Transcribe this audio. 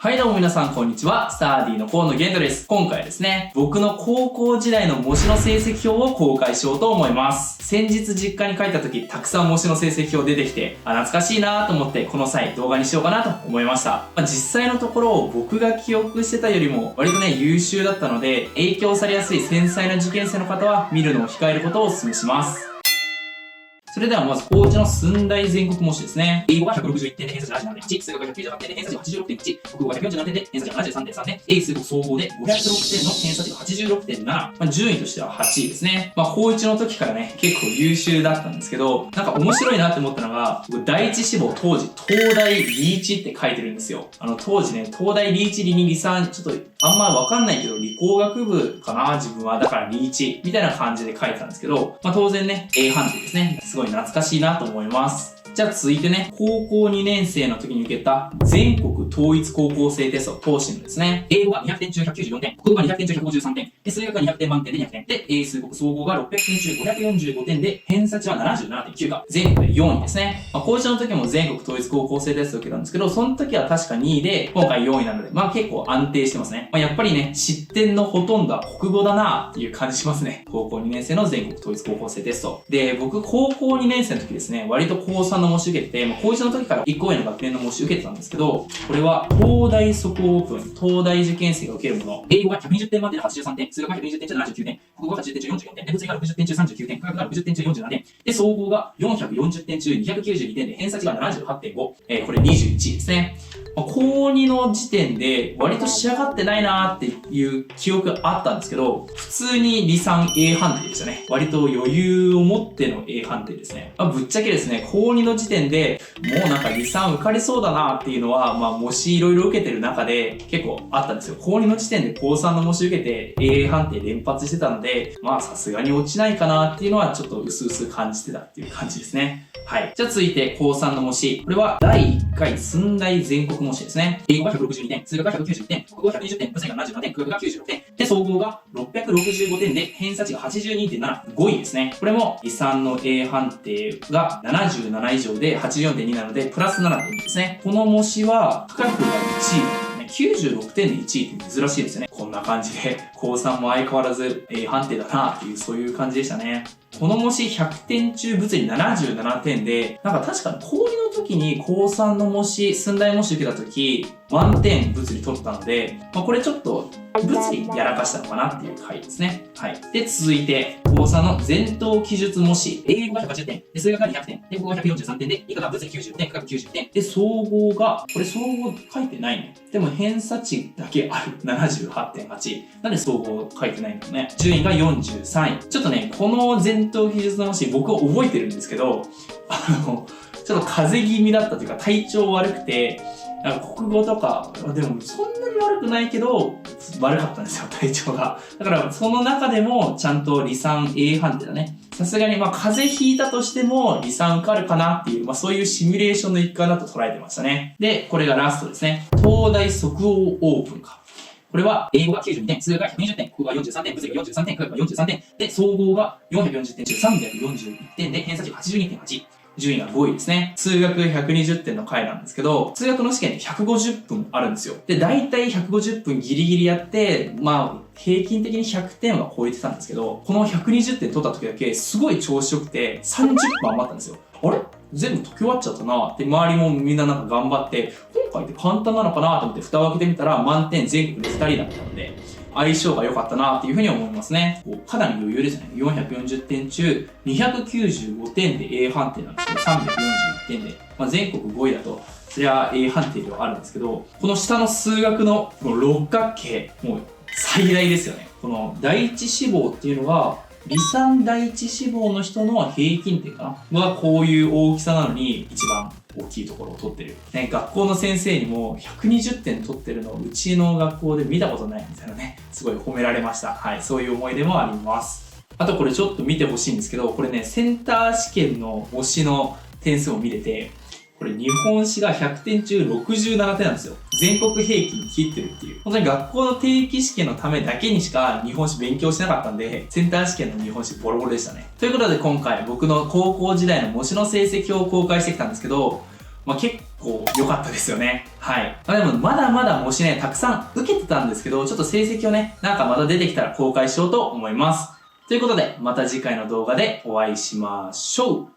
はいどうも皆さんこんにちは。スターディの河野玄斗です。今回はですね、僕の高校時代の模試の成績表を公開しようと思います。先日実家に帰った時、たくさん模試の成績表出てきて、懐かしいなと思ってこの際動画にしようかなと思いました。実際のところ僕が記憶してたよりも割とね優秀だったので、影響されやすい繊細な受験生の方は見るのを控えることをお勧めします。それではまず、高知の寸大全国模試ですね。英語が161点で偏差値 77.1、数学が198点で偏差値 86.1、国語が147点で偏差値 73.3 点、英数国総合で506点の偏差値が 86.7、順位としては8位ですね。高1の時からね、結構優秀だったんですけど、なんか面白いなって思ったのが、僕第一志望当時、東大リーチって書いてるんですよ。当時ね、東大リーチ、理2、理3、ちょっとあんまわかんないけど、理工学部かな自分は。だからリーチみたいな感じで書いてたんですけど、当然ね、A 判定ですね。すごい懐かしいなと思います。じゃあ続いてね、高校2年生の時に受けた全国統一高校生テスト、東進ですね。英語が200点中194点、国語が200点中153点、数学が200点満点で200点、で、英数国総合が600点中545点で、偏差値は 77.9 か、全国で4位ですね。高1の時も全国統一高校生テストを受けたんですけど、その時は確か2位で、今回4位なので、結構安定してますね。やっぱりね、失点のほとんどは国語だなっていう感じしますね。高校2年生の全国統一高校生テスト。で、僕、高校2年生の時ですね、割と高3の模試受けてて、高1の時から1個上の学年の模試受けてたんですけど、これは、東大即オープン、東大受験生が受けるもの。英語が120点満点で83点、数学が120点中79点、国語が80点中44点、で、物理が60点中39点、科学が60点中47点、で、総合が440点中292点で、偏差値が 78.5、これ21位ですね。高2の時点で割と仕上がってないなーっていう記憶があったんですけど、普通に理3 A 判定でしたね。割と余裕を持っての A 判定ですね。ぶっちゃけですね、高2の時点でもうなんか理3受かりそうだなっていうのは、模試いろいろ受けてる中で結構あったんですよ。高2の時点で高3の模試受けて A 判定連発してたので、さすがに落ちないかなっていうのはちょっと薄々感じてたっていう感じですね。はい。じゃあ続いて高3の模試。これは第1回寸大全国模試ですね。英語が162点、数学が190点、国語が120点、物理が77点、空学が96点。で、総合が665点で、偏差値が 82.7、5位ですね。これも理3の A 判定が77以上で 84.2 なので、プラス 7.2 ですね。この模試は、科学が1位。96点で1位って珍しいですよね。こんな感じで、高3も相変わらず A 判定だなっていう、そういう感じでしたね。この模試100点中物理77点で、なんか確かに高2の時に高3の模試、寸大模試受けた時、満点物理取ったので、これちょっと物理やらかしたのかなっていう回ですね。はい。で、続いて、高3の前頭記述模試。英語が180点、で数学が200点、で国語が143点で、理科が物理90点、科学90点。で、総合が、これ総合書いてないね。でも偏差値だけある。78.8。なんで総合書いてないんだろうね。順位が43位。ちょっとね、この前頭記述の模試、僕は覚えてるんですけど、ちょっと風邪気味だったというか、体調悪くて、国語とか、でもそんなに悪くないけど、悪かったんですよ、体調が。だから、その中でも、ちゃんと理3 A 判定だね。さすがに、風邪ひいたとしても、理3受かるかなっていう、そういうシミュレーションの一環だと捉えてましたね。で、これがラストですね。東大即応オープンか。これは、英語が92点、数学が120点、国語が43点、物理が43点、科学が43点、で、総合が440点中341点で、偏差値が 82.8。順位が5位ですね。数学120点の回なんですけど、数学の試験で150分あるんですよ。で、だいたい150分ギリギリやって、平均的に100点は超えてたんですけど、この120点取った時だけすごい調子よくて、30分余ったんですよ。あれ全部解き終わっちゃったなって、周りもみんななんか頑張って、今回って簡単なのかなと思って蓋を開けてみたら満点全国で2人だったので、相性が良かったなっていうふうに思いますね。かなり余裕ですね。440点中295点で A 判定なんですけど、341点で、全国5位だと、それは A 判定ではあるんですけど、この下の数学のこの六角形、もう最大ですよね。この第一志望っていうのが、理3第一志望の人の平均点かなはこういう大きさなのに一番大きいところを取ってる。ね、学校の先生にも120点取ってるのをうちの学校で見たことないみたいなね、すごい褒められました。はい、そういう思い出もあります。あとこれちょっと見てほしいんですけど、これね、センター試験の模試の点数を見れて、これ日本史が100点中67点なんですよ。全国平均切ってるっていう。本当に学校の定期試験のためだけにしか日本史勉強しなかったんで、センター試験の日本史ボロボロでしたね。ということで今回僕の高校時代の模試の成績を公開してきたんですけど、結構良かったですよね。はい。でもまだまだ模試ね、たくさん受けてたんですけど、ちょっと成績をね、なんかまた出てきたら公開しようと思います。ということで、また次回の動画でお会いしましょう。